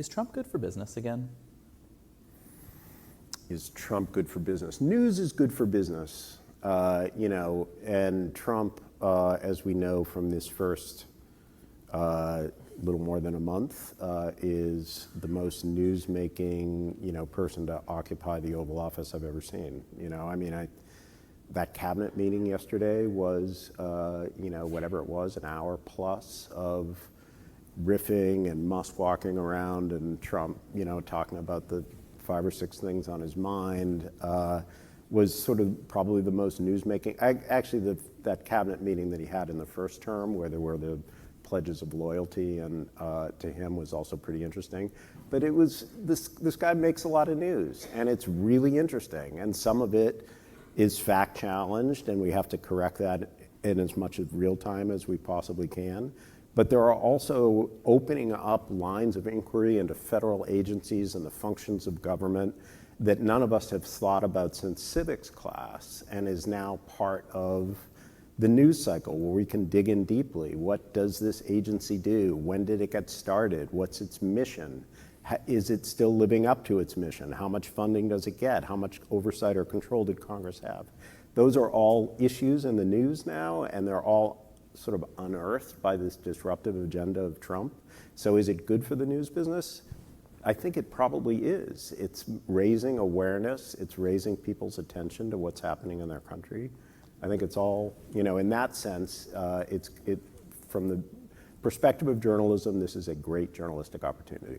Is Trump good for business again? Is Trump good for business? News is good for business, and Trump, as we know from this first little more than a month, is the most news-making, person to occupy the Oval Office I've ever seen. That cabinet meeting yesterday was, whatever it was, an hour plus of riffing and Musk walking around and Trump, talking about the 5 or 6 things on his mind, was sort of probably the most newsmaking. Actually, that cabinet meeting that he had in the first term, where there were the pledges of loyalty and to him, was also pretty interesting. But it was this guy makes a lot of news, and it's really interesting. And some of it is fact challenged, and we have to correct that in as much of real time as we possibly can. But there are also opening up lines of inquiry into federal agencies and the functions of government that none of us have thought about since civics class, and is now part of the news cycle where we can dig in deeply. What does this agency do? When did it get started? What's its mission? Is it still living up to its mission? How much funding does it get? How much oversight or control did Congress have? Those are all issues in the news now, and they're all sort of unearthed by this disruptive agenda of Trump. So is it good for the news business? I think it probably is. It's raising awareness. It's raising people's attention to what's happening in their country. I think it's all, in that sense, from the perspective of journalism, this is a great journalistic opportunity.